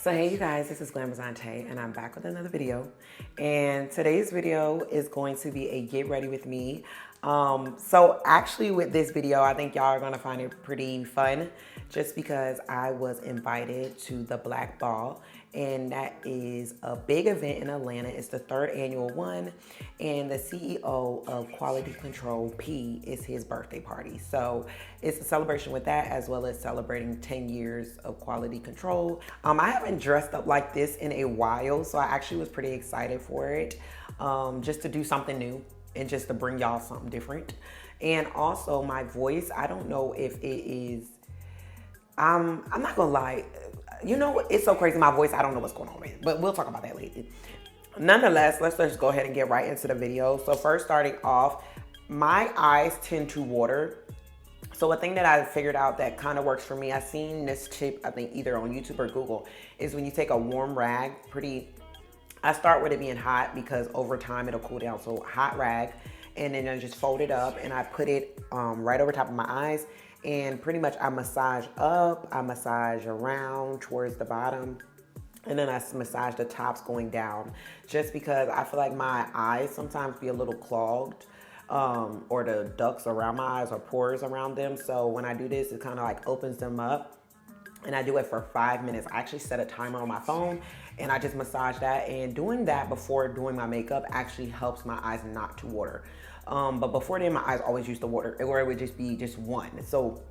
So hey you guys, this is Glamazante and I'm back with another video. And today's video is going to be a get ready with me. So actually with this video, I think y'all are gonna find it pretty fun just because I was invited to the Black Ball, and that is a big event in Atlanta. It's the 3rd annual one, and the CEO of Quality Control P is his birthday party. So it's a celebration with that, as well as celebrating 10 years of quality control. I haven't dressed up like this in a while, so I actually was pretty excited for it, just to do something new and just to bring y'all something different. And also my voice, I don't know if it is, I'm not gonna lie, you know, it's so crazy, my voice, I don't know what's going on with it, but we'll talk about that later. Nonetheless, let's just go ahead and get right into the video. So first, starting off, my eyes tend to water. So a thing that I figured out that kind of works for me, I seen this tip, I think either on YouTube or Google, is when you take a warm rag, I start with it being hot because over time it'll cool down. So hot rag, and then I just fold it up and I put it right over top of my eyes, and pretty much I massage up, I massage around towards the bottom, and then I massage the tops going down, just because I feel like my eyes sometimes be a little clogged, or the ducts around my eyes or pores around them. So when I do this, it kind of like opens them up. And I do it for 5 minutes. I actually set a timer on my phone and I just massage that. And doing that before doing my makeup actually helps my eyes not to water. But before then, my eyes always used to water, or it would just be just one. So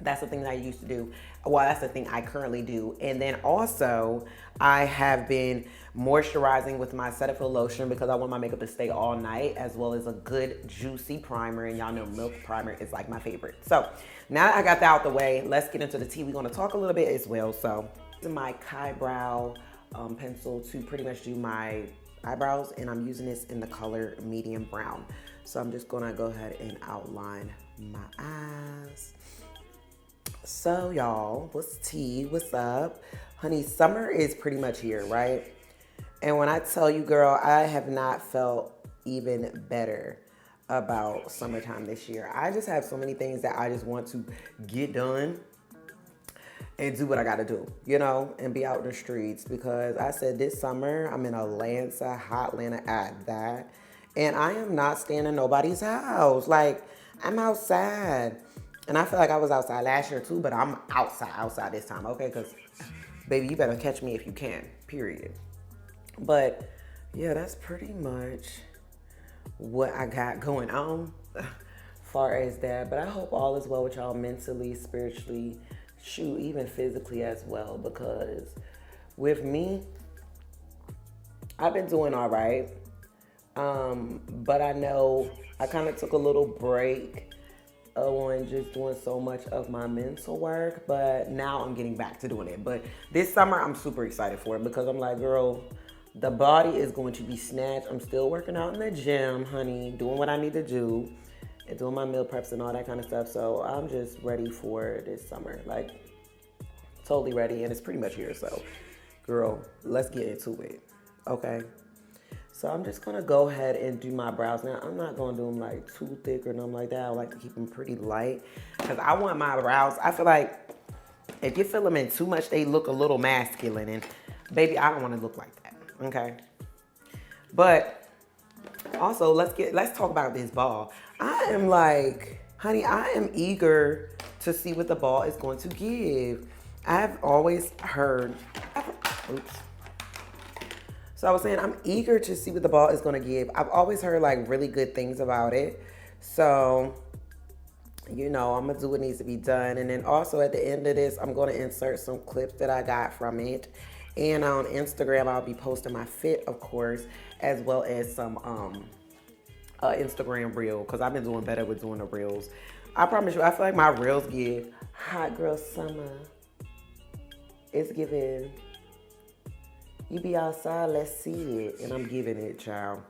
that's the thing that I used to do. Well, that's the thing I currently do. And then also, I have been moisturizing with my Cetaphil lotion because I want my makeup to stay all night, as well as a good juicy primer. And y'all know milk primer is like my favorite. So now that I got that out the way, let's get into the tea. We're gonna talk a little bit as well. So this is my Eyebrow pencil to pretty much do my eyebrows, and I'm using this in the color medium brown. So I'm just gonna go ahead and outline my eyes. So y'all, what's tea? What's up? Honey, summer is pretty much here, right? And when I tell you, girl, I have not felt even better about summertime this year. I just have so many things that I just want to get done and do what I gotta do, you know, and be out in the streets, because I said this summer I'm in Atlanta, hot Atlanta at that, and I am not staying in nobody's house. Like, I'm outside. And I feel like I was outside last year too, but I'm outside this time, okay? Because, baby, you better catch me if you can, period. But, yeah, that's pretty much what I got going on as far as that. But I hope all is well with y'all mentally, spiritually, shoot, even physically as well. Because with me, I've been doing all right. But I know I kind of took a little break on just doing so much of my mental work, but now I'm getting back to doing it. But this summer I'm super excited for it, because I'm like, girl, the body is going to be snatched. I'm still working out in the gym, honey, doing what I need to do and doing my meal preps and all that kind of stuff. So I'm just ready for this summer, like totally ready, and it's pretty much here. So girl, let's get into it, okay? So I'm just gonna go ahead and do my brows. Now, I'm not gonna do them like too thick or nothing like that. I like to keep them pretty light, because I want my brows, I feel like if you fill them in too much, they look a little masculine, and baby, I don't wanna look like that, okay? But also, let's talk about this ball. I am like, honey, I am eager to see what the ball is going to give. I've always heard, oops. So I was saying, I'm eager to see what the ball is gonna give. I've always heard like really good things about it. So, you know, I'm gonna do what needs to be done. And then also at the end of this, I'm gonna insert some clips that I got from it. And on Instagram, I'll be posting my fit, of course, as well as some Instagram reel, because I've been doing better with doing the reels. I promise you, I feel like my reels give hot girl summer. It's giving, you be outside, let's see it. And I'm giving it, child.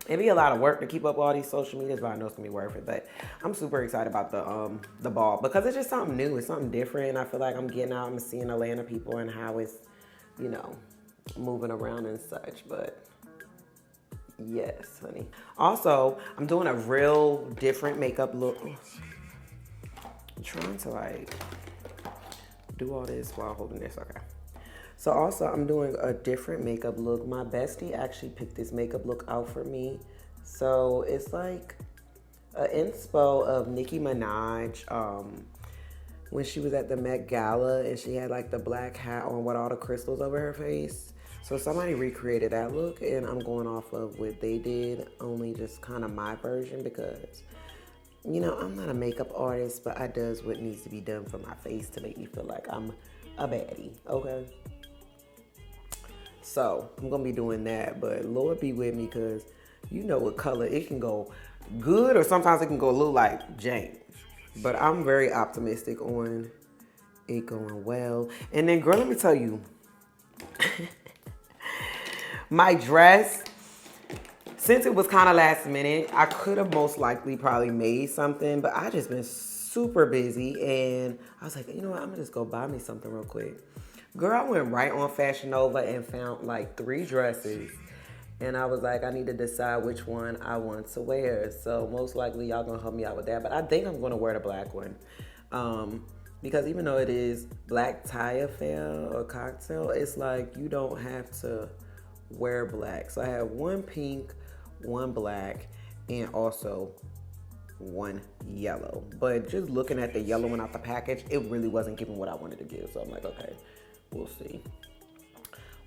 It'd be a lot of work to keep up all these social medias, but I know it's gonna be worth it. But I'm super excited about the ball, because it's just something new. It's something different. I feel like I'm getting out and seeing Atlanta people and how it's, you know, moving around and such. But yes, honey. Also, I'm doing a real different makeup look. I'm trying to like do all this while holding this, okay. So also I'm doing a different makeup look. My bestie actually picked this makeup look out for me. So it's like an inspo of Nicki Minaj when she was at the Met Gala and she had like the black hat on with all the crystals over her face. So somebody recreated that look and I'm going off of what they did, only just kind of my version because, you know, I'm not a makeup artist, but I does what needs to be done for my face to make me feel like I'm a baddie, okay? So I'm gonna be doing that, but Lord be with me because you know what color, it can go good or sometimes it can go a little like James. But I'm very optimistic on it going well. And then girl, let me tell you, my dress, since it was kind of last minute, I could have most likely probably made something, but I just been super busy and I was like, you know what, I'm gonna just go buy me something real quick. Girl, I went right on Fashion Nova and found like 3 dresses. And I was like, I need to decide which one I want to wear. So most likely y'all gonna help me out with that. But I think I'm gonna wear the black one. Because even though it is black tie affair or cocktail, it's like you don't have to wear black. So I have 1 pink, 1 black, and also 1 yellow. But just looking at the yellow one out the package, it really wasn't giving what I wanted to give. So I'm like, okay, we'll see.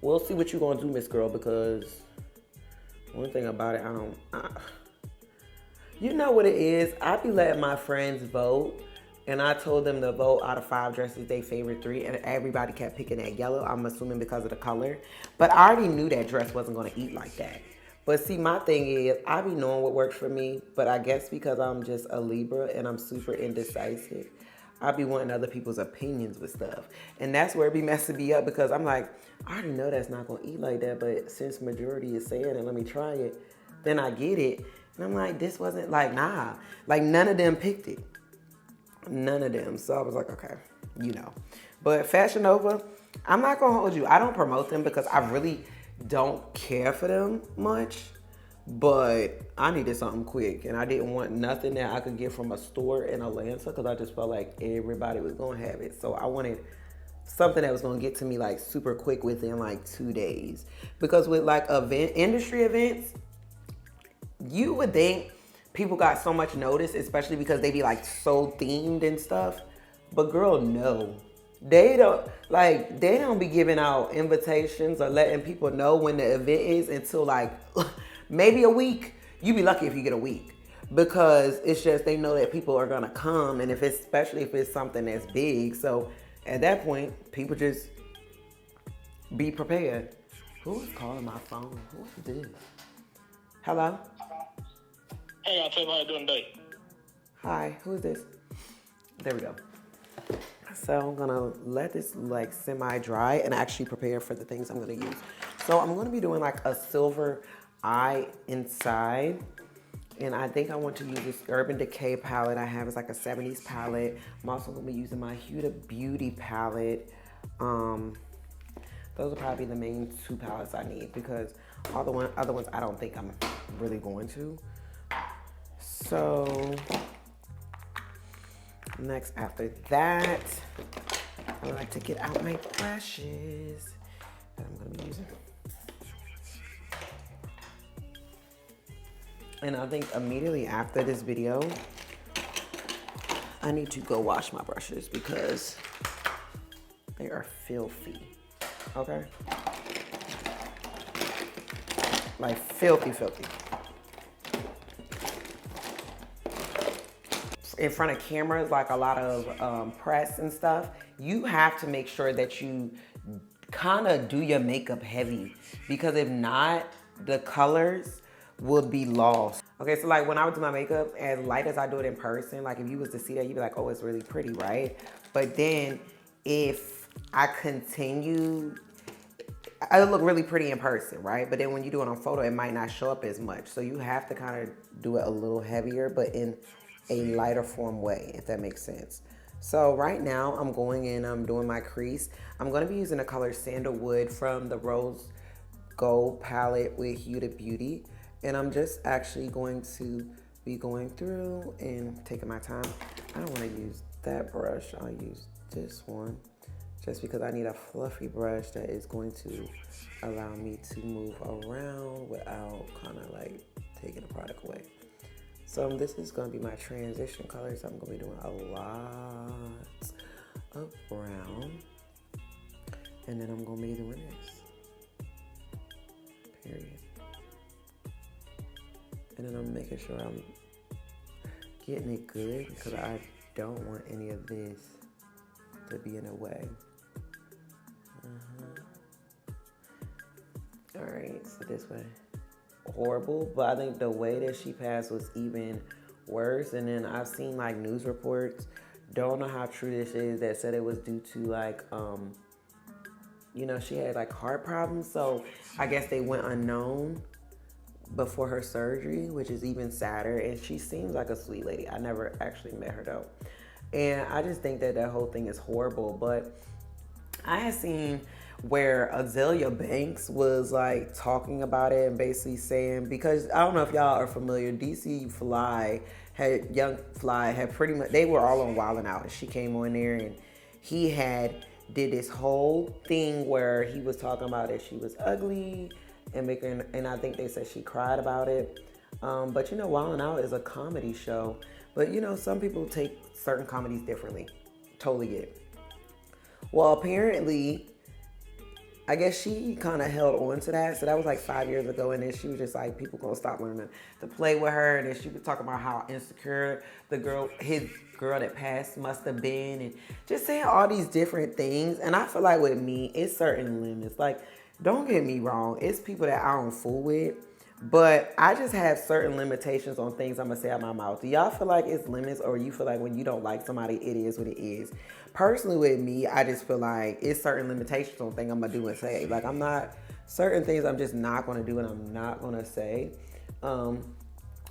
We'll see what you're gonna do, Miss Girl, because one thing about it, you know what it is? I be letting my friends vote, and I told them to vote out of 5 dresses, they favorite 3, and everybody kept picking that yellow. I'm assuming because of the color. But I already knew that dress wasn't gonna eat like that. But see, my thing is, I be knowing what works for me, but I guess because I'm just a Libre and I'm super indecisive, I be wanting other people's opinions with stuff. And that's where it be messing me up because I'm like, I already know that's not gonna eat like that, but since majority is saying it, let me try it. Then I get it. And I'm like, this wasn't like, nah. Like none of them picked it. None of them. So I was like, okay, you know. But Fashion Nova, I'm not gonna hold you. I don't promote them because I really don't care for them much. But I needed something quick and I didn't want nothing that I could get from a store in Atlanta because I just felt like everybody was gonna have it. So I wanted something that was gonna get to me like super quick within like 2 days. Because with like industry events, you would think people got so much notice, especially because they be like so themed and stuff. But girl, no. They don't be giving out invitations or letting people know when the event is until like maybe a week. You be lucky if you get a week because it's just they know that people are gonna come, and especially if it's something that's big. So at that point, people just be prepared. Who is calling my phone? Who is this? Hello? Hey, I'll tell you how you doing today. Hi, who is this? There we go. So I'm gonna let this like semi-dry and actually prepare for the things I'm gonna use. So I'm gonna be doing like a silver eye inside. And I think I want to use this Urban Decay palette I have. It's like a 70s palette. I'm also gonna be using my Huda Beauty palette. Those are probably the main 2 palettes I need because all the other ones I don't think I'm really going to. So next after that, I like to get out my brushes that I'm gonna be using. And I think immediately after this video, I need to go wash my brushes because they are filthy, okay? Like filthy, filthy. In front of cameras, like a lot of press and stuff, you have to make sure that you kind of do your makeup heavy because if not, the colors will be lost. Okay, so like when I would do my makeup, as light as I do it in person, like if you was to see that, you'd be like, oh, it's really pretty, right? But then if I continue, I look really pretty in person, right? But then when you do it on photo, it might not show up as much. So you have to kind of do it a little heavier, but in a lighter form way, if that makes sense. So right now I'm going in, I'm doing my crease. I'm gonna be using the color Sandalwood from the Rose Gold palette with Huda Beauty. And I'm just actually going to be going through and taking my time. I don't wanna use that brush, I'll use this one. just because I need a fluffy brush that is going to allow me to move around without kind of like taking the product away. So this is going to be my transition color. So I'm going to be doing a lot of brown. And then I'm going to be doing this. Period. And then I'm making sure I'm getting it good because I don't want any of this to be in the way. All right, so this way. Horrible, but I think the way that she passed was even worse. And then I've seen like news reports, don't know how true this is, that said it was due to like, you know, she had like heart problems. So I guess they went unknown before her surgery, which is even sadder. And she seems like a sweet lady. I never actually met her though. And I just think that that whole thing is horrible. But I had seen where Azalea Banks was like talking about it and basically saying, because I don't know if y'all are familiar, DC Young Fly had pretty much, they were all on Wild 'N Out, and she came on there and he did this whole thing where he was talking about that she was ugly and I think they said she cried about it. But you know, Wild 'N Out is a comedy show, but you know, some people take certain comedies differently. Totally get it. Well, apparently, I guess she kind of held on to that. So that was like 5 years ago. And then she was just like, people gonna stop learning to play with her. And then she was talking about how insecure his girl that passed must have been. And just saying all these different things. And I feel like with me, it's certain limits. Like, don't get me wrong. It's people that I don't fool with. But I just have certain limitations on things I'm gonna say out my mouth. Do y'all feel like it's limits, or you feel like when you don't like somebody, it is what it is? Personally with me, I just feel like it's certain limitations on things I'm gonna do and say. Like certain things I'm just not gonna do and I'm not gonna say. And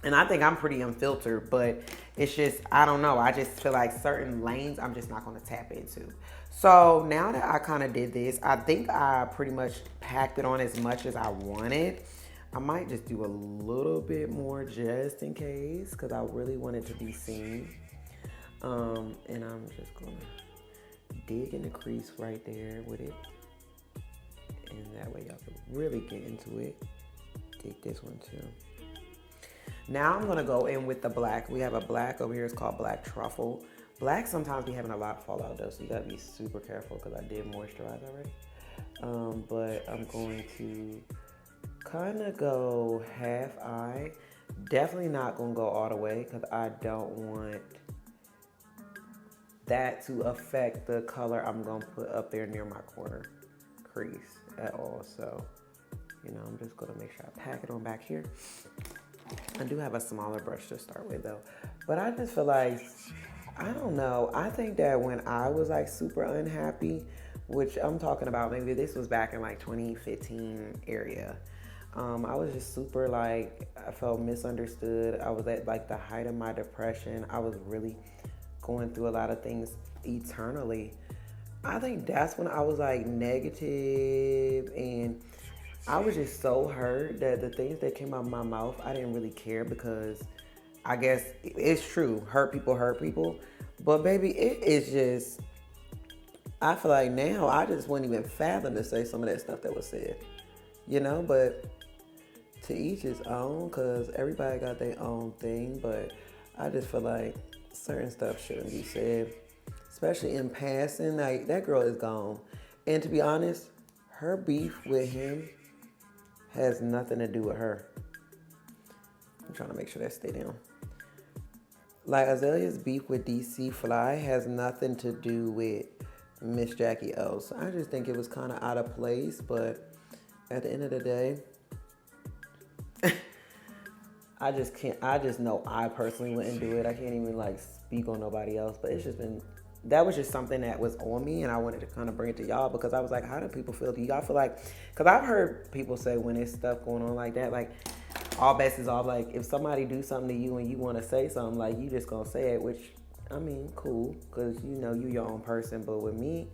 I think I'm pretty unfiltered, but it's just, I don't know. I just feel like certain lanes I'm just not gonna tap into. So now that I kind of did this, I think I pretty much packed it on as much as I wanted. I might just do a little bit more just in case, because I really want it to be seen. And I'm just gonna dig in the crease right there with it. And that way y'all can really get into it. Dig this one too. Now I'm gonna go in with the black. We have a black over here, it's called Black Truffle. Black sometimes be having a lot of fallout though, so you gotta be super careful because I did moisturize already. But I'm going to kind of go half eye. Definitely not gonna go all the way because I don't want that to affect the color I'm gonna put up there near my corner crease at all. So, you know, I'm just gonna make sure I pack it on back here. I do have a smaller brush to start with though, but I just feel like, I don't know, I think that when I was like super unhappy, which I'm talking about, maybe this was back in like 2015 area, I was just super like, I felt misunderstood. I was at like the height of my depression. I was really going through a lot of things eternally. I think that's when I was like negative, and I was just so hurt that the things that came out of my mouth, I didn't really care, because I guess it's true, hurt people. But baby, it is just, I feel like now I just wouldn't even fathom to say some of that stuff that was said, you know, but to each his own, because everybody got their own thing. But I just feel like certain stuff shouldn't be said, especially in passing. Like, that girl is gone. And to be honest, her beef with him has nothing to do with her. I'm trying to make sure that stay down. Like, Azalea's beef with DC Fly has nothing to do with Miss Jackie O. So I just think it was kind of out of place, but at the end of the day, I just know I personally wouldn't do it. I can't even like speak on nobody else, but it's just been, that was just something that was on me, and I wanted to kind of bring it to y'all, because I was like, how do people feel? Do y'all feel like, because I've heard people say when there's stuff going on like that, like all bets is off. Like, if somebody do something to you and you want to say something, like, you just gonna say it, which, I mean, cool, because you know you your own person. But with me,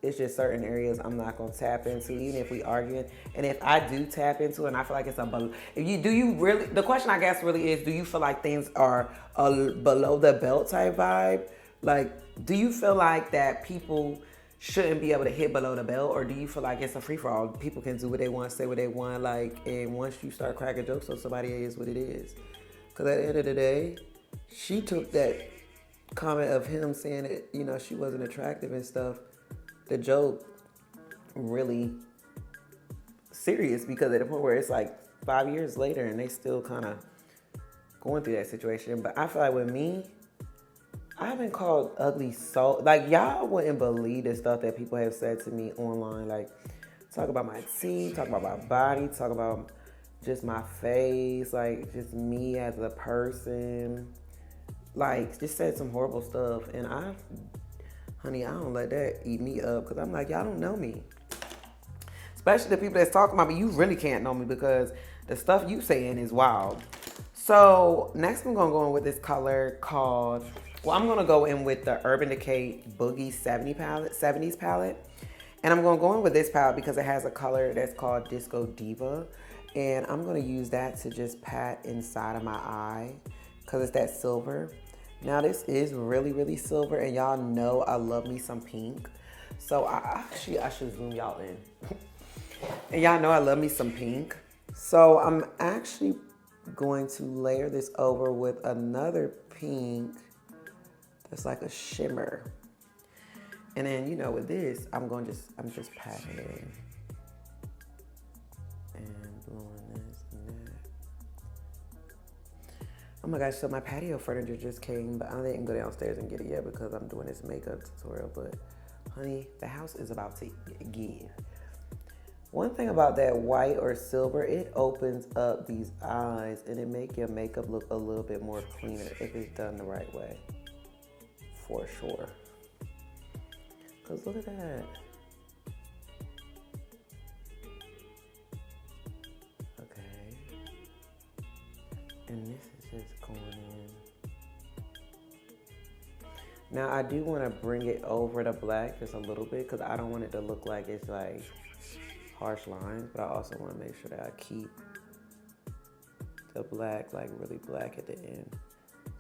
it's just certain areas I'm not gonna tap into, even if we arguing. And if I do tap into it, and I feel like it's the question I guess really is, do you feel like things are a below the belt type vibe? Like, do you feel like that people shouldn't be able to hit below the belt, or do you feel like it's a free-for-all? People can do what they want, say what they want, like, and once you start cracking jokes on somebody, it is what it is. Because at the end of the day, she took that comment of him saying that, you know, she wasn't attractive and stuff, the joke, really serious, because at the point where it's like 5 years later and they still kind of going through that situation. But I feel like with me, I've been called ugly so, like, y'all wouldn't believe the stuff that people have said to me online. Like, talk about my teeth, talk about my body, talk about just my face, like, just me as a person. Like, just said some horrible stuff. And honey, I don't let that eat me up, because I'm like, y'all don't know me. Especially the people that's talking about me, you really can't know me, because the stuff you saying is wild. So next I'm gonna go in with this color called, well, I'm gonna go in with the Urban Decay Boogie 70s palette. And I'm gonna go in with this palette because it has a color that's called Disco Diva. And I'm gonna use that to just pat inside of my eye, because it's that silver. Now this is really, really silver, and y'all know I love me some pink. So I should zoom y'all in. And y'all know I love me some pink. So I'm actually going to layer this over with another pink that's like a shimmer. And then, you know, with this, I'm just patting it and blowing this and that. Oh my gosh, so my patio furniture just came, but I didn't go downstairs and get it yet because I'm doing this makeup tutorial. But honey, the house is about to give. One thing about that white or silver, it opens up these eyes and it make your makeup look a little bit more cleaner if it's done the right way, for sure. Cause look at that. Okay. And this is just going in. Now I do want to bring it over the black just a little bit, because I don't want it to look like it's like harsh lines, but I also want to make sure that I keep the black like really black at the end.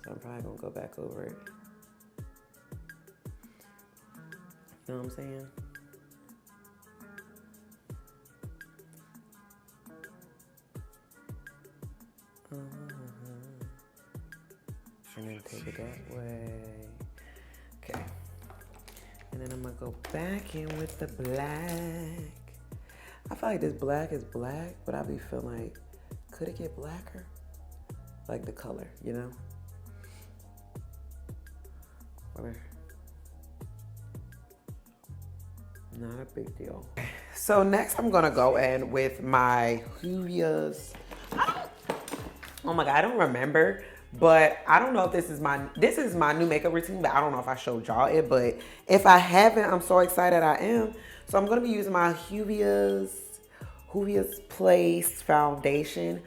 So I'm probably gonna go back over it. You know what I'm saying? And then take it that way. Okay. And then I'm gonna go back in with the black. I feel like this black is black, but I be feeling like, could it get blacker? Like the color, you know? Whatever. Not a big deal. So next I'm gonna go in with my Hourglass. Oh my God, I don't remember, but I don't know if this is my new makeup routine, but I don't know if I showed y'all it, but if I haven't, I'm so excited I am. So I'm gonna be using my Hourglass Place foundation.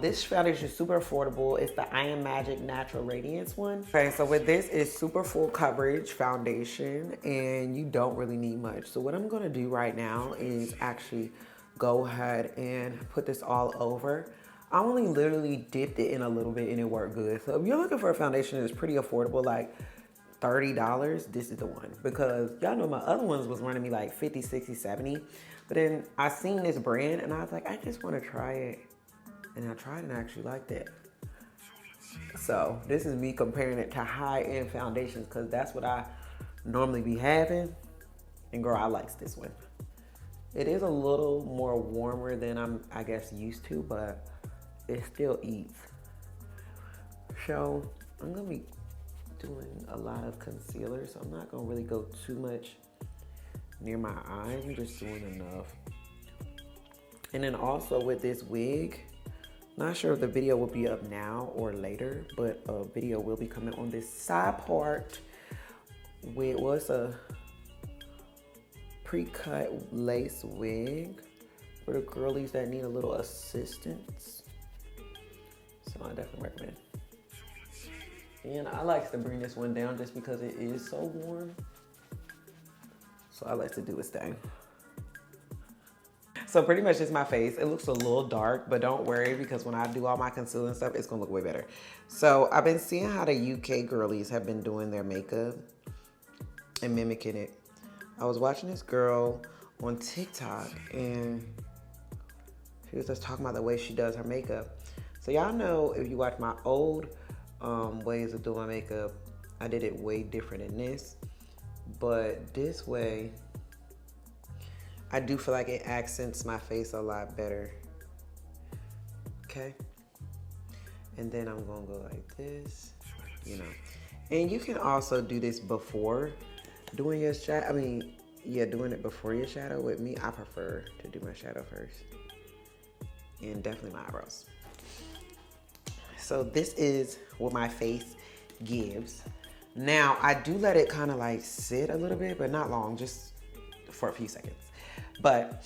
This foundation is super affordable. It's the I Am Magic Natural Radiance one. Okay, so with this, it's super full coverage foundation, and you don't really need much. So what I'm gonna do right now is actually go ahead and put this all over. I only literally dipped it in a little bit and it worked good. So if you're looking for a foundation that's pretty affordable, like $30, this is the one. Because y'all know my other ones was running me like 50, 60, 70. But then I seen this brand and I was like, I just want to try it. And I tried and I actually liked it. So this is me comparing it to high-end foundations, because that's what I normally be having. And girl, I likes this one. It is a little more warmer than I'm, I guess, used to, but it still eats. So I'm gonna be doing a lot of concealer, so I'm not gonna really go too much near my eyes. I'm just doing enough. And then also with this wig, not sure if the video will be up now or later, but a video will be coming on this side part with what's a pre-cut lace wig for the girlies that need a little assistance. So I definitely recommend. And I like to bring this one down just because it is so warm. So I like to do its thing. So pretty much just my face. It looks a little dark, but don't worry, because when I do all my concealer and stuff, it's gonna look way better. So I've been seeing how the UK girlies have been doing their makeup and mimicking it. I was watching this girl on TikTok and she was just talking about the way she does her makeup. So y'all know, if you watch my old ways of doing my makeup, I did it way different than this. But this way, I do feel like it accents my face a lot better. Okay? And then I'm gonna go like this, you know. And you can also do this before doing your shadow. I mean, yeah, doing it before your shadow. With me, I prefer to do my shadow first. And definitely my eyebrows. So this is what my face gives. Now, I do let it kind of like sit a little bit, but not long, just for a few seconds. But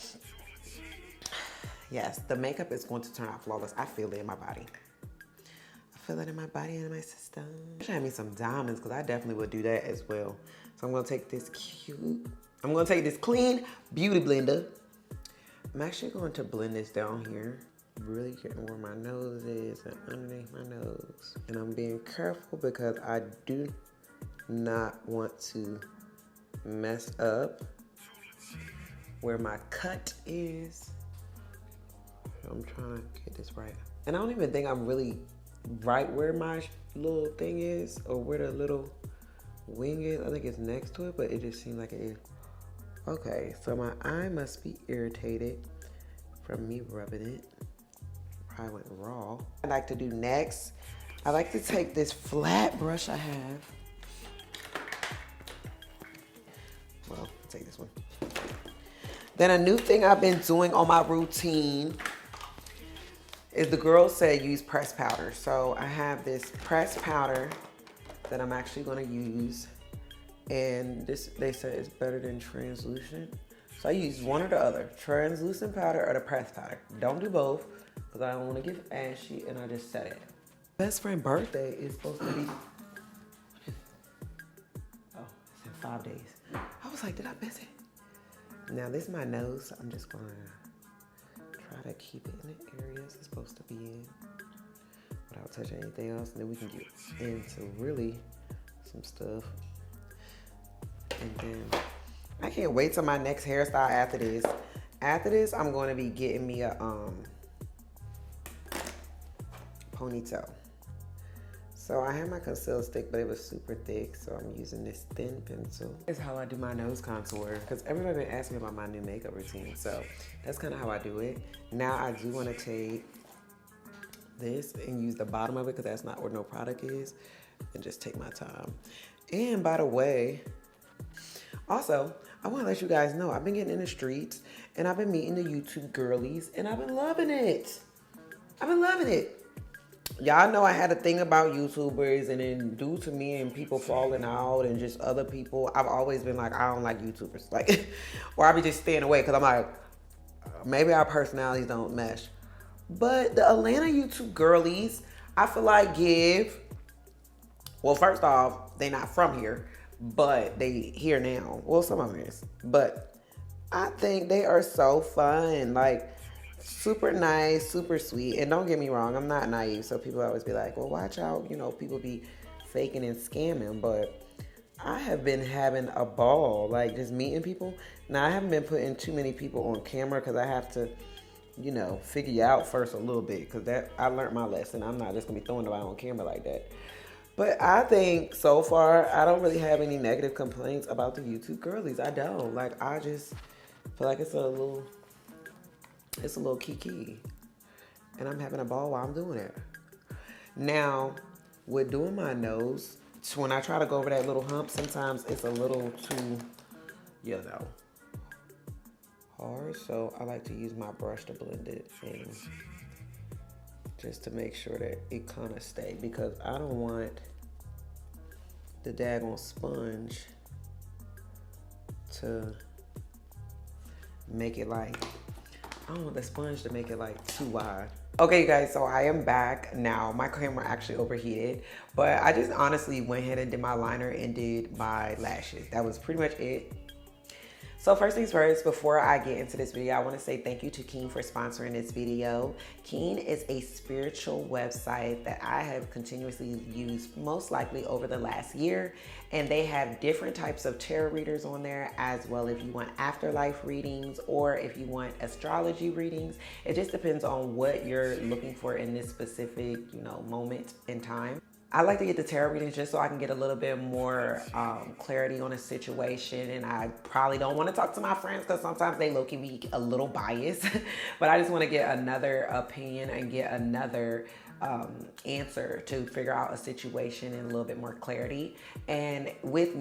yes, the makeup is going to turn out flawless. I feel it in my body. I feel it in my body and in my system. I should have me some diamonds because I definitely would do that as well. So I'm gonna take this clean beauty blender. I'm actually going to blend this down here. Really getting where my nose is and underneath my nose. And I'm being careful because I do not want to mess up where my cut is. I'm trying to get this right. And I don't even think I'm really right where my little thing is or where the little wing is. I think it's next to it, but it just seems like it is. Okay, so my eye must be irritated from me rubbing it. Probably went raw. I like to do next, I like to take this flat brush I have. Well, take this one. Then a new thing I've been doing on my routine is the girls said use pressed powder. So I have this pressed powder that I'm actually gonna use. And this, they said it's better than translucent. So I use one or the other, translucent powder or the pressed powder. Don't do both, because I don't wanna get ashy and I just set it. Best friend birthday is supposed to be, oh, it's in 5 days. I was like, did I miss it? Now this is my nose, so I'm just gonna try to keep it in the areas it's supposed to be in without touching anything else, and then we can get into really some stuff. And then I can't wait till my next hairstyle after this. After this, I'm going to be getting me a ponytail. So I had my concealer stick, but it was super thick, so I'm using this thin pencil. That's how I do my nose contour, because everybody been asking me about my new makeup routine, so that's kind of how I do it. Now I do want to take this and use the bottom of it, because that's not where no product is, and just take my time. And by the way, also, I want to let you guys know, I've been getting in the streets, and I've been meeting the YouTube girlies, and I've been loving it. I've been loving it. Y'all know I had a thing about YouTubers, and then due to me and people falling out and just other people, I've always been like, I don't like YouTubers. Like, or I be just staying away because I'm like, maybe our personalities don't mesh. But the Atlanta YouTube girlies, I feel like well, first off, they not from here, but they here now. Well, some of them is. But I think they are so fun. Like, super nice, super sweet. And don't get me wrong, I'm not naive. So people always be like, well, watch out. You know, people be faking and scamming. But I have been having a ball, like just meeting people. Now, I haven't been putting too many people on camera because I have to, you know, figure you out first a little bit. Because that I learned my lesson. I'm not just going to be throwing nobody on camera like that. But I think so far, I don't really have any negative complaints about the YouTube girlies. I don't. Like, I just feel like it's a little kiki. And I'm having a ball while I'm doing it. Now, with doing my nose, when I try to go over that little hump, sometimes it's a little too, you know, hard. So I like to use my brush to blend it in, just to make sure that it kind of stay, because I don't want the daggone sponge to make it like, I don't want the sponge to make it like too wide. Okay, you guys, so I am back now. My camera actually overheated, but I just honestly went ahead and did my liner and did my lashes. That was pretty much it. So first things first, before I get into this video, I want to say thank you to Keen for sponsoring this video. Keen is a spiritual website that I have continuously used most likely over the last year. And they have different types of tarot readers on there as well if you want afterlife readings or if you want astrology readings. It just depends on what you're looking for in this specific, moment in time. I like to get the tarot readings just so I can get a little bit more clarity on a situation, and I probably don't want to talk to my friends because sometimes they low-key be a little biased, but I just want to get another opinion and get another answer to figure out a situation and a little bit more clarity. And with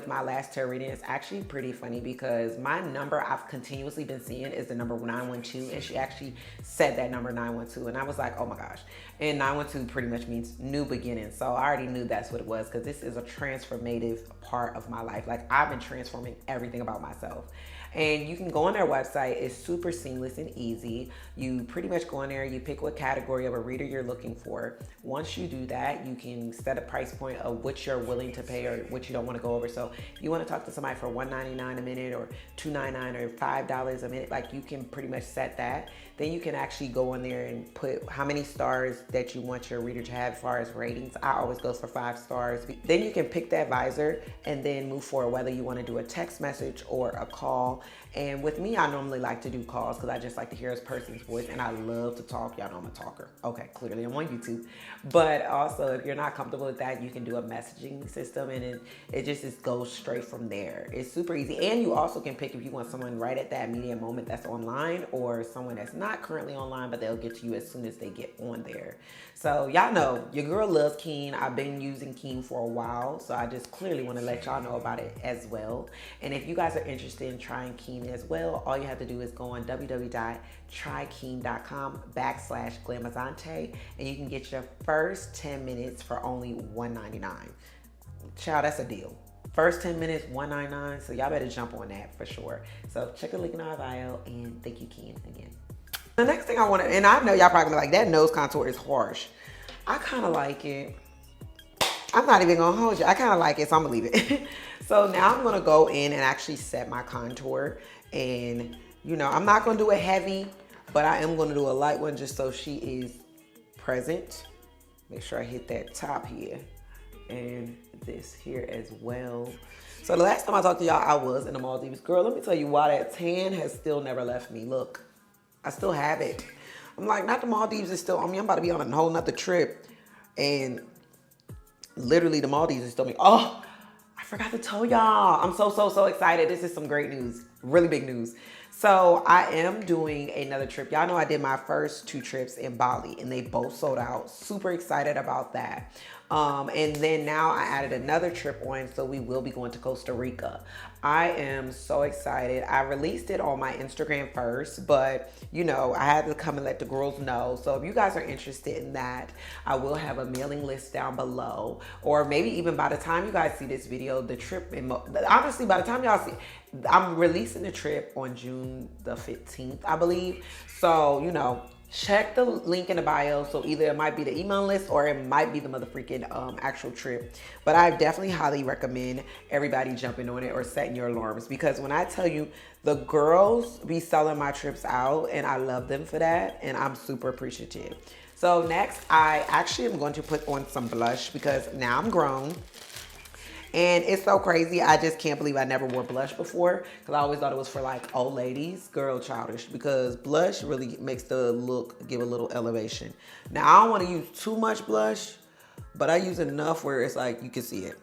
my last tarot reading, it's actually pretty funny because my number I've continuously been seeing is the number 912, and she actually said that number 912, and I was like, oh my gosh. And 912 pretty much means new beginnings, so I already knew that's what it was because this is a transformative part of my life. Like, I've been transforming everything about myself. And you can go on their website. It's super seamless and easy. You pretty much go in there, you pick what category of a reader you're looking for. Once you do that, you can set a price point of what you're willing to pay or what you don't want to go over. So if you want to talk to somebody for $1.99 a minute or $2.99 or $5 a minute, like, you can pretty much set that. Then you can actually go in there and put how many stars that you want your reader to have as far as ratings. I always go for 5 stars. Then you can pick the advisor and then move forward, whether you want to do a text message or a call. And with me, I normally like to do calls because I just like to hear a person's voice, and I love to talk. Y'all know I'm a talker. Okay, clearly I'm on YouTube. But also, if you're not comfortable with that, you can do a messaging system, and it just goes straight from there. It's super easy. And you also can pick if you want someone right at that immediate moment that's online, or someone that's not currently online, but they'll get to you as soon as they get on there. So y'all know, your girl loves Keen. I've been using Keen for a while, so I just clearly want to let y'all know about it as well. And if you guys are interested in trying Keen as well, all you have to do is go on www.trykeen.com/glamazante, and you can get your first 10 minutes for only $1.99. Child, that's a deal. First 10 minutes, $1.99, so y'all better jump on that for sure. So check the link in our bio, and thank you, Keen, again. The next thing I want to, and I know y'all probably gonna be like, that nose contour is harsh. I kind of like it. I'm not even gonna hold you. I kind of like it, so I'm gonna leave it. So now I'm gonna go in and actually set my contour. And I'm not gonna do it heavy, but I am gonna do a light one just so she is present. Make sure I hit that top here and this here as well. So the last time I talked to y'all, I was in the Maldives. Girl, let me tell you why that tan has still never left me. Look, I still have it. I'm like, not the Maldives is still, I'm about to be on a whole nother trip. And literally the Maldives is still me. Oh, I forgot to tell y'all. I'm so excited. This is some great news. Really big news. So I am doing another trip. Y'all know I did my first 2 trips in Bali and they both sold out. Super excited about that. And then now I added another trip on, so we will be going to Costa Rica. I am so excited. I released it on my Instagram first, but I had to come and let the girls know. So if you guys are interested in that, I will have a mailing list down below, or maybe even by the time you guys see this video, the trip, honestly, by the time y'all see, I'm releasing the trip on June the 15th, I believe. So, check the link in the bio. So either it might be the email list or it might be the motherfreaking actual trip. But I definitely highly recommend everybody jumping on it or setting your alarms, because when I tell you, the girls be selling my trips out and I love them for that, and I'm super appreciative. So next, I actually am going to put on some blush because now I'm grown. And it's so crazy. I just can't believe I never wore blush before, because I always thought it was for like old ladies, girl childish, because blush really makes the look give a little elevation. Now, I don't want to use too much blush, but I use enough where it's like you can see it.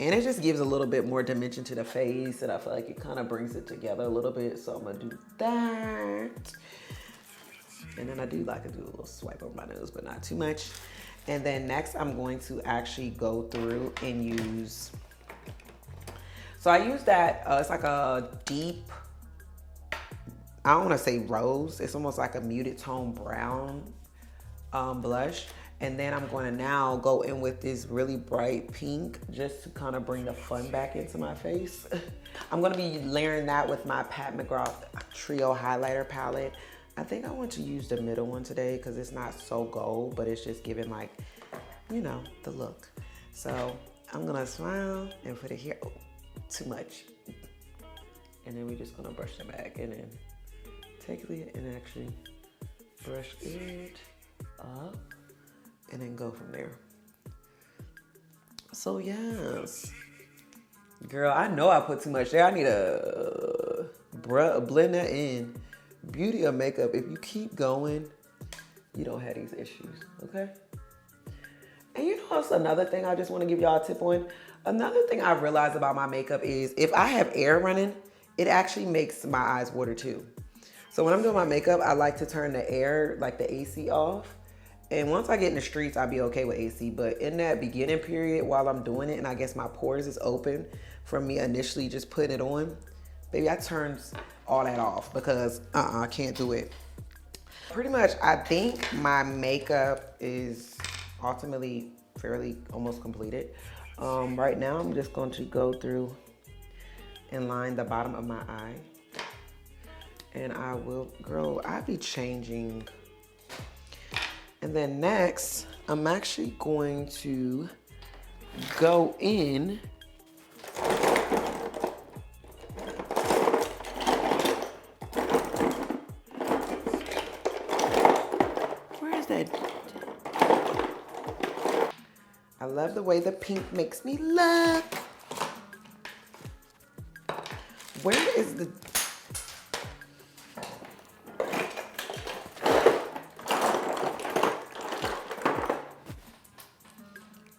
And it just gives a little bit more dimension to the face, and I feel like it kind of brings it together a little bit. So I'm going to do that. And then I do like to do a little swipe over my nose, but not too much. And then next, I'm going to actually go through and use... So I use that, it's like a deep, I don't want to say rose. It's almost like a muted tone brown blush. And then I'm going to now go in with this really bright pink just to kind of bring the fun back into my face. I'm going to be layering that with my Pat McGrath Trio Highlighter Palette. I think I want to use the middle one today because it's not so gold, but it's just giving like, the look. So I'm going to smile and put it here. Oh, too much. And then we're just gonna brush it back and then take it and actually brush it up and then go from there. So yes. Girl, I know I put too much there. I need a blend that in. Beauty of makeup, if you keep going, you don't have these issues, okay? And you know what's another thing I just want to give y'all a tip on? Another thing I realized about my makeup is if I have air running, it actually makes my eyes water too. So when I'm doing my makeup, I like to turn the air, like the AC off. And once I get in the streets, I'll be okay with AC. But in that beginning period while I'm doing it, and I guess my pores is open from me initially just putting it on, baby, I turns all that off because I can't do it. Pretty much, I think my makeup is ultimately fairly almost completed. Right now, I'm just going to go through and line the bottom of my eye. And I will, girl, I'll be changing. And then next, I'm actually going to go in I love the way the pink makes me look. Where is the...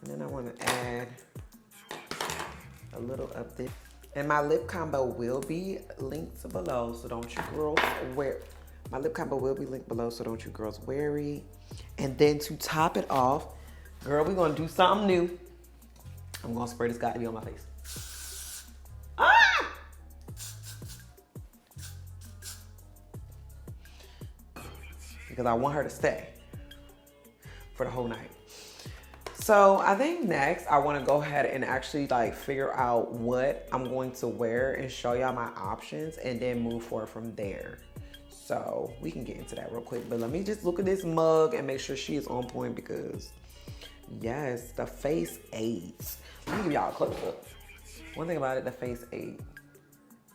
And then I want to add a little up there. And my lip combo will be linked below, so don't you girls wear... My lip combo will be linked below, so don't you girls worry. And then to top it off, girl, we're gonna do something new. I'm gonna spray this got to be on my face. Ah! Because I want her to stay for the whole night. So I think next I wanna go ahead and actually like figure out what I'm going to wear and show y'all my options and then move forward from there. So we can get into that real quick, but let me just look at this mug and make sure she is on point because yes, the face aids. Let me give y'all a close up. One thing about it, the face aid,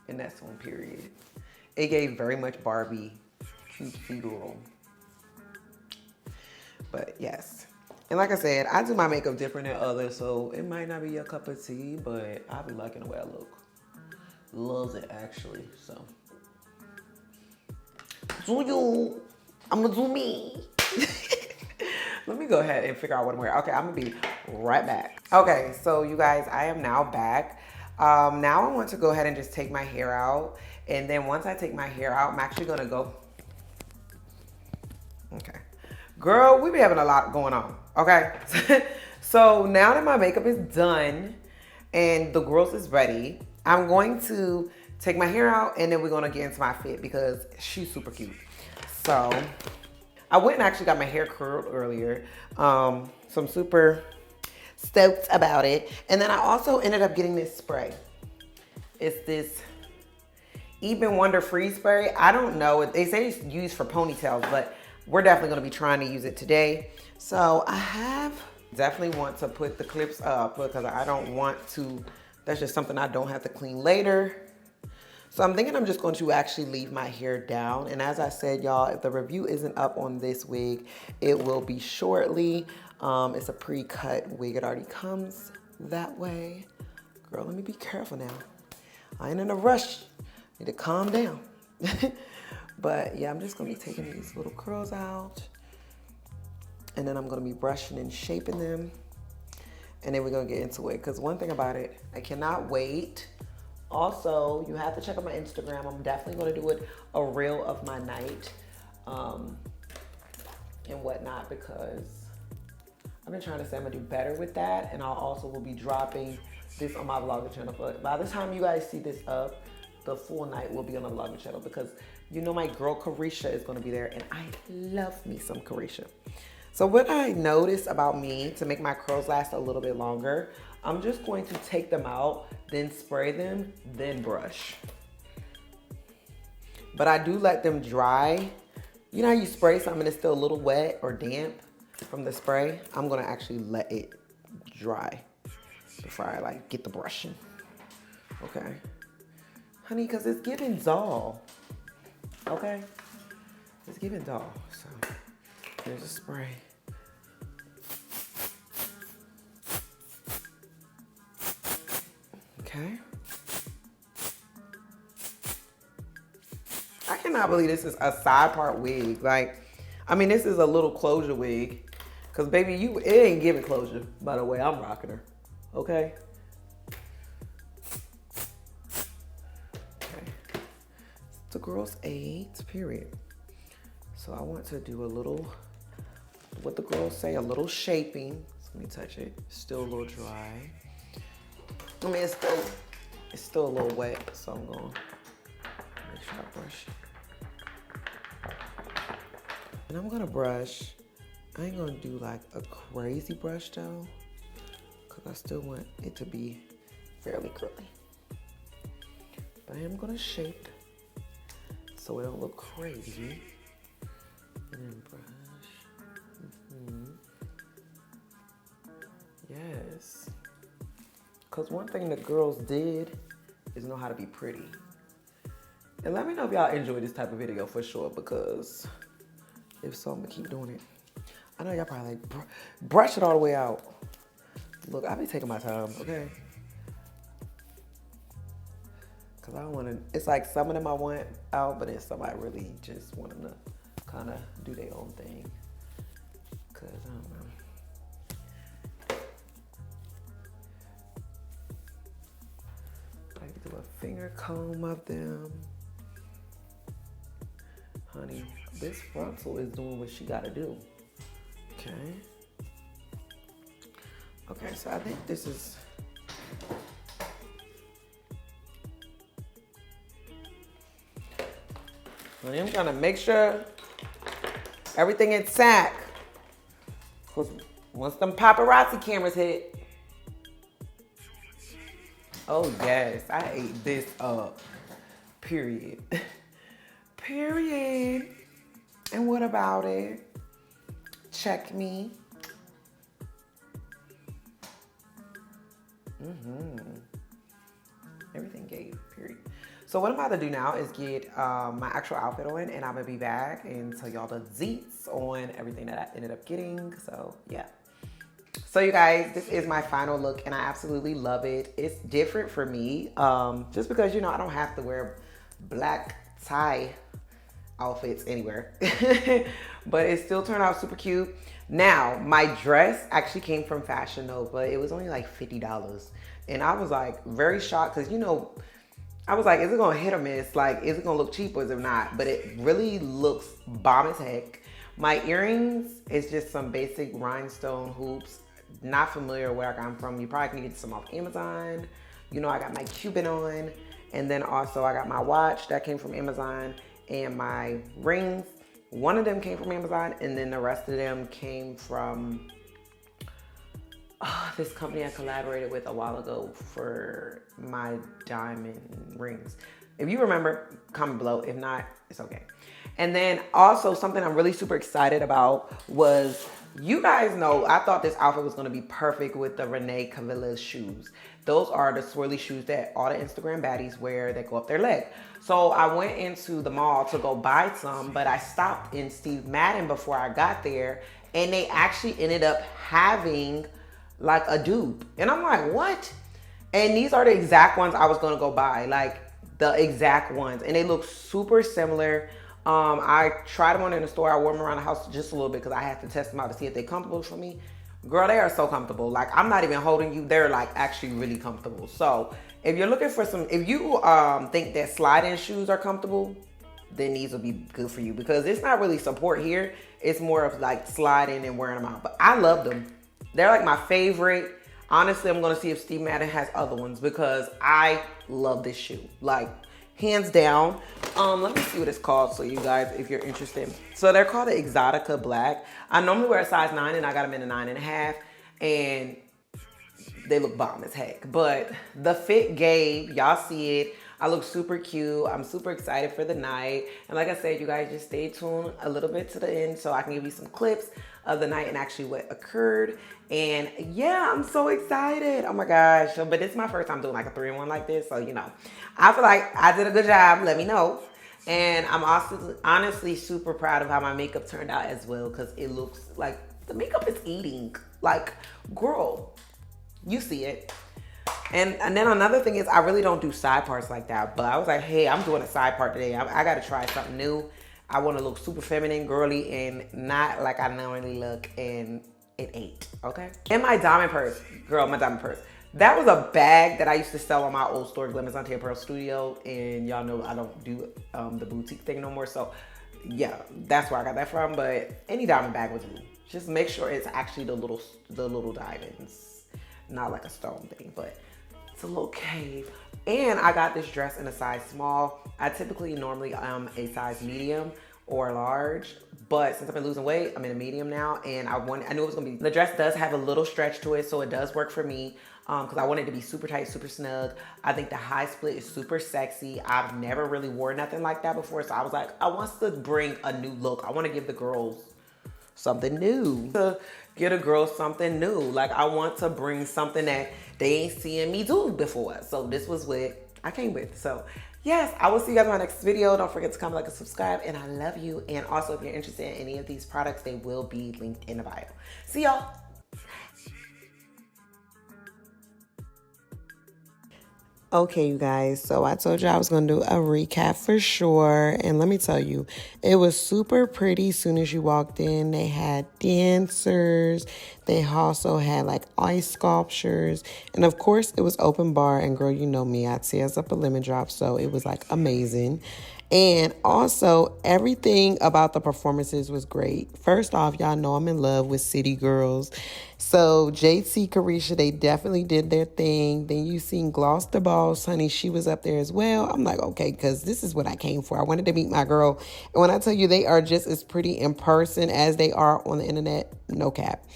and that's on period. It gave very much Barbie, cutesy girl. But yes, and like I said, I do my makeup different than others, so it might not be your cup of tea, but I be liking the way I look. Loves it actually, so. Do you, I'ma do me. Let me go ahead and figure out what I'm wearing. Okay, I'm gonna be right back. Okay, so you guys, I am now back. Now I want to go ahead and just take my hair out. And then once I take my hair out, I'm actually gonna go. Okay. Girl, we be having a lot going on, okay? So now that my makeup is done and the girls is ready, I'm going to take my hair out and then we're gonna get into my fit because she's super cute. So I went and actually got my hair curled earlier. So I'm super stoked about it. And then I also ended up getting this spray. It's this Even Wonder Freeze Spray. I don't know, they say it's used for ponytails, but we're definitely gonna be trying to use it today. So I definitely want to put the clips up because I don't want to, that's just something I don't have to clean later. So I'm thinking I'm just going to actually leave my hair down. And as I said, y'all, if the review isn't up on this wig, it will be shortly. It's a pre-cut wig. It already comes that way. Girl, let me be careful now. I ain't in a rush. Need to calm down. But yeah, I'm just gonna be taking these little curls out. And then I'm gonna be brushing and shaping them. And then we're gonna get into it. Because one thing about it, I cannot wait. Also, you have to check out my Instagram. I'm definitely gonna do a reel of my night and whatnot because I've been trying to say I'm gonna do better with that. And I also will be dropping this on my vlogger channel. But by the time you guys see this up, the full night will be on the vlogger channel because you know my girl Carisha is gonna be there and I love me some Carisha. So what I noticed about me to make my curls last a little bit longer, I'm just going to take them out, then spray them, then brush. But I do let them dry. You know how you spray something and it's still a little wet or damp from the spray? I'm gonna actually let it dry before I like get the brushing. Okay. honey, because it's giving doll. Okay? It's giving doll. So, here's a spray. Okay. I cannot believe this is a side part wig. Like, I mean, this is a little closure wig. Because, baby, it ain't giving closure, by the way I'm rocking her. Okay? Okay. The girl's AIDS, period. So I want to do a little, what the girls say, a little shaping. So let me touch it. Still a little dry. I mean, it's still a little wet, so I'm going to make sure I brush it. And I'm going to brush. I ain't going to do like a crazy brush though, because I still want it to be fairly curly. But I am going to shape so it don't look crazy. And then brush. Yes. Because one thing the girls did is know how to be pretty. And let me know if y'all enjoy this type of video for sure, because if so, I'm going to keep doing it. I know y'all probably like, brush it all the way out. Look, I be taking my time, okay? Because I don't want to, it's like some of them I want out, but then some I really just want them to kind of do their own thing. Because I don't know. Do a finger comb of them. Honey, this frontal is doing what she gotta do. Okay. Okay, so I think this is, honey, I'm gonna make sure everything is sack. Cause once them paparazzi cameras hit, oh yes, I ate this up. Period. Period. And what about it? Check me. Everything gave, period. So what I'm about to do now is get my actual outfit on, and I'm gonna be back and tell y'all the deets on everything that I ended up getting. So yeah. So you guys, this is my final look and I absolutely love it. It's different for me, just because, you know, I don't have to wear black tie outfits anywhere, but it still turned out super cute. Now, my dress actually came from Fashion Nova. It was only like $50. And I was like very shocked because, you know, I was like, is it gonna hit or miss? Like, is it gonna look cheap or is it not? But it really looks bomb as heck. My earrings is just some basic rhinestone hoops. Not familiar where I got them from. You probably can get some off Amazon. You know, I got my Cuban on. And then also I got my watch that came from Amazon, and my rings. One of them came from Amazon, and then the rest of them came from this company I collaborated with a while ago for my diamond rings. If you remember, comment below. If not, it's okay. And then also something I'm really super excited about was, you guys know, I thought this outfit was gonna be perfect with the Renee Cavilla's shoes. Those are the swirly shoes that all the Instagram baddies wear that go up their leg. So I went into the mall to go buy some, but I stopped in Steve Madden before I got there, and they actually ended up having like a dupe. And I'm like, what? And these are the exact ones I was gonna go buy, like the exact ones. And they look super similar. I tried them on in the store. I wore them around the house just a little bit because I had to test them out to see if they're comfortable for me. Girl, they are so comfortable. Like, I'm not even holding you. They're like actually really comfortable. So if you're looking for some, if you think that slide-in shoes are comfortable, then these will be good for you, because it's not really support here. It's more of like sliding and wearing them out. But I love them. They're like my favorite. Honestly, I'm gonna see if Steve Madden has other ones because I love this shoe. Like, hands down. Let me see what it's called so you guys, if you're interested. So they're called the Exotica Black. I normally wear a size 9 and I got them in a 9.5, and they look bomb as heck. But the fit gave, y'all see it. I look super cute. I'm super excited for the night. And like I said, you guys just stay tuned a little bit to the end so I can give you some clips of the night and actually what occurred. And yeah, I'm so excited. Oh my gosh. But it's my first time doing like a 3-in-1 like this. So, you know, I feel like I did a good job. Let me know. And I'm also honestly super proud of how my makeup turned out as well, because it looks like the makeup is eating. Like, girl, you see it. And then another thing is I really don't do side parts like that. But I was like, hey, I'm doing a side part today. I got to try something new. I want to look super feminine, girly, and not like I normally look. And it ain't, okay? And my diamond purse, girl, my diamond purse. That was a bag that I used to sell on my old store, Glamazante Apparel Studio. And y'all know I don't do the boutique thing no more. So yeah, that's where I got that from. But any diamond bag would do. Just make sure it's actually the little diamonds, not like a stone thing, but it's a little cave. And I got this dress in a size small. I typically normally am a size medium or large, but since I've been losing weight, I'm in a medium now, and I knew it was gonna be, the dress does have a little stretch to it, so it does work for me, because I want it to be super tight, super snug. I think the high split is super sexy. I've never really worn nothing like that before, so I was like, I want to bring a new look. I want to give the girls something new. To get a girl something new. Like, I want to bring something that they ain't seeing me do before. So this was what I came with. So yes, I will see you guys in my next video. Don't forget to comment, like, and subscribe, and I love you. And also, if you're interested in any of these products, they will be linked in the bio. See y'all. Okay, you guys, so I told you I was going to do a recap for sure. And let me tell you, it was super pretty as soon as you walked in. They had dancers. They also had like ice sculptures. And of course, it was open bar. And girl, you know me, I tears up a lemon drop. So it was like amazing. And also, everything about the performances was great. First off, y'all know I'm in love with City Girls. So JT, Carisha, they definitely did their thing. Then you seen Gloss the Boss, honey. She was up there as well. I'm like, okay, because this is what I came for. I wanted to meet my girl. And when I tell you they are just as pretty in person as they are on the internet, no cap.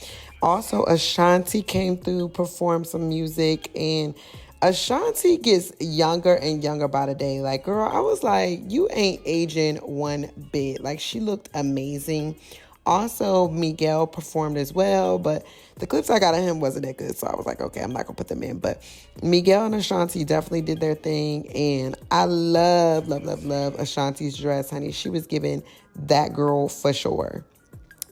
Also, Ashanti came through, performed some music, and Ashanti gets younger and younger by the day. Like, girl, I was like, you ain't aging one bit. Like, she looked amazing. Also, Miguel performed as well, but the clips I got of him wasn't that good, so I was like, okay, I'm not gonna put them in. But Miguel and Ashanti definitely did their thing, and I love Ashanti's dress, honey. She was giving that girl for sure.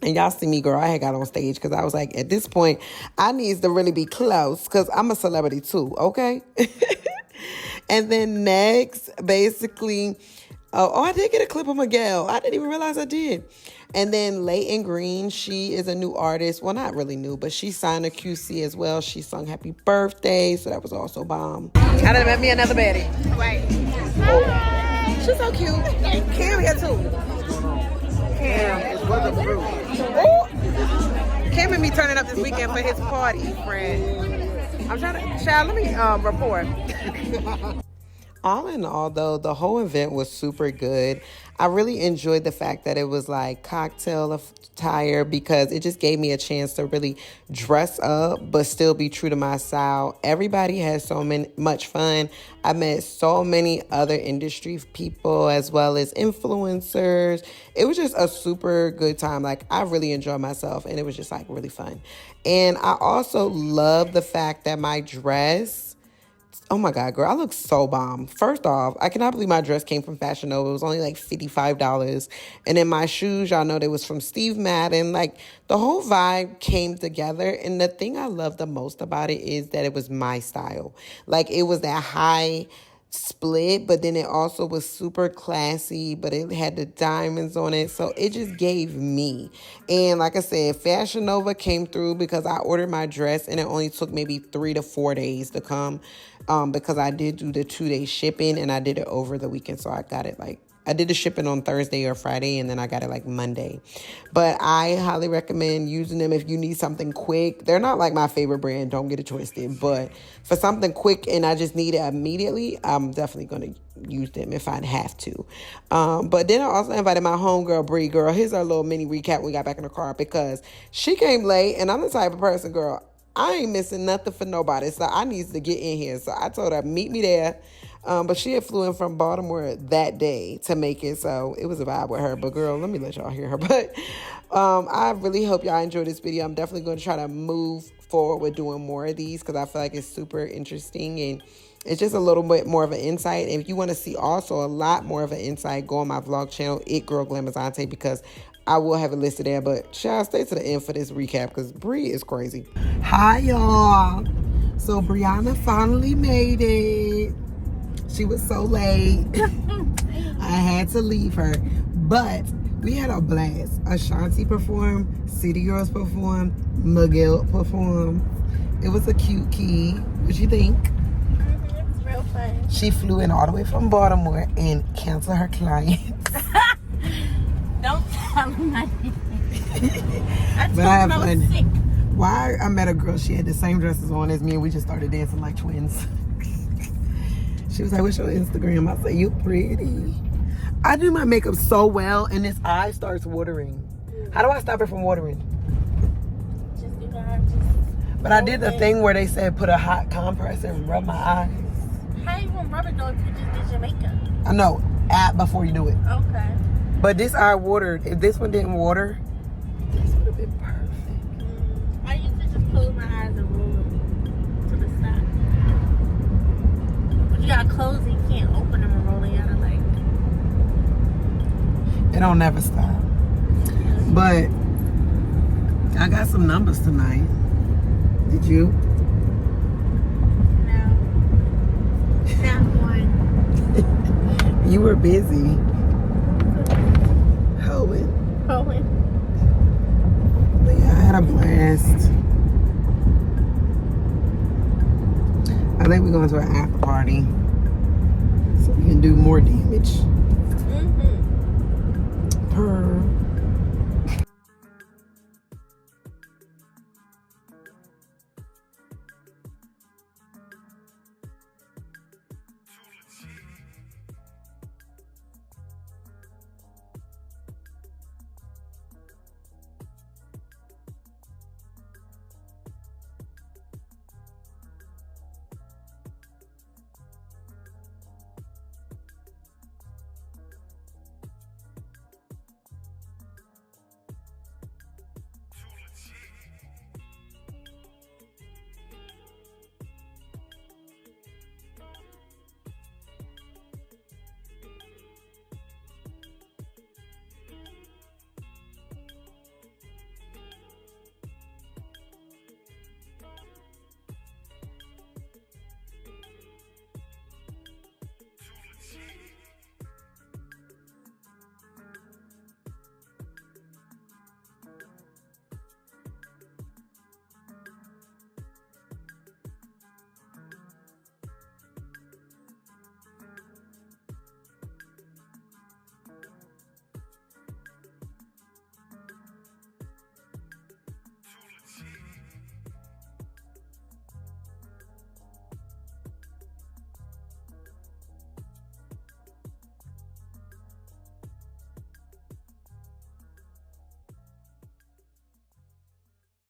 And y'all see me, girl, I had got on stage because I was like, at this point, I needs to really be close because I'm a celebrity too, okay? And then next, basically, I did get a clip of Miguel. I didn't even realize I did. And then Leighton Green, she is a new artist. Well, not really new, but she signed a QC as well. She sung Happy Birthday, so that was also bomb. I done met me another baddie. Right. She's so cute. Cam here too. Cam is weatherproof. Oh, Cam and me turning up this weekend for his party, friend. I'm trying to, child, let me report. All in all, though, the whole event was super good. I really enjoyed the fact that it was like cocktail attire because it just gave me a chance to really dress up but still be true to my style. Everybody had so much fun. I met so many other industry people as well as influencers. It was just a super good time. Like, I really enjoyed myself, and it was just like really fun. And I also love the fact that my dress, oh my God, girl, I look so bomb. First off, I cannot believe my dress came from Fashion Nova. It was only like $55. And then my shoes, y'all know they was from Steve Madden. Like, the whole vibe came together. And the thing I love the most about it is that it was my style. Like, it was that high split, but then it also was super classy, but it had the diamonds on it, so it just gave me. And like I said, Fashion Nova came through because I ordered my dress and it only took maybe 3 to 4 days to come, because I did do the 2-day shipping and I did it over the weekend, so I got it like, I did the shipping on Thursday or Friday, and then I got it like Monday. But I highly recommend using them if you need something quick. They're not like my favorite brand, don't get it twisted. But for something quick and I just need it immediately, I'm definitely going to use them if I'd have to. But then I also invited my homegirl, Bree, girl. Here's our little mini recap when we got back in the car because she came late, and I'm the type of person, girl, I ain't missing nothing for nobody, so I needs to get in here. So I told her, meet me there. But she had flew in from Baltimore that day to make it, so it was a vibe with her. But girl, let me let y'all hear her. But I really hope y'all enjoyed this video. I'm definitely going to try to move forward with doing more of these because I feel like it's super interesting and it's just a little bit more of an insight. And if you want to see also a lot more of an insight, go on my vlog channel, It Girl Glamazante, because I will have it listed there. But child, stay to the end for this recap because Bree is crazy. Hi, y'all. So Brianna finally made it. She was so late. I had to leave her. But we had a blast. Ashanti performed, City Girls performed, Miguel performed. It was a cute key. What you think? It was real fun. She flew in all the way from Baltimore and canceled her clients. Don't tell them nothing. But I have I was fun. sick. Why? I met a girl, she had the same dresses on as me and we just started dancing like twins. She was like, what's your Instagram? I said, you pretty. I do my makeup so well and this eye starts watering. How do I stop it from watering? Just, you know, But I did the thing where they said put a hot compress and rub my eyes. How you gonna rub it though if you just did your makeup? I know, before you do it. Okay. But this eye watered. If this one didn't water, this would have been perfect. I used to just close my eyes and roll them to the side. But you gotta close it, you can't open them and roll it. You gotta like. It don't never stop. But I got some numbers tonight. Did you? No. Not one. You were busy. Hoeing. Hoeing. But yeah, I had a blast. I think we're going to an after party so we can do more damage.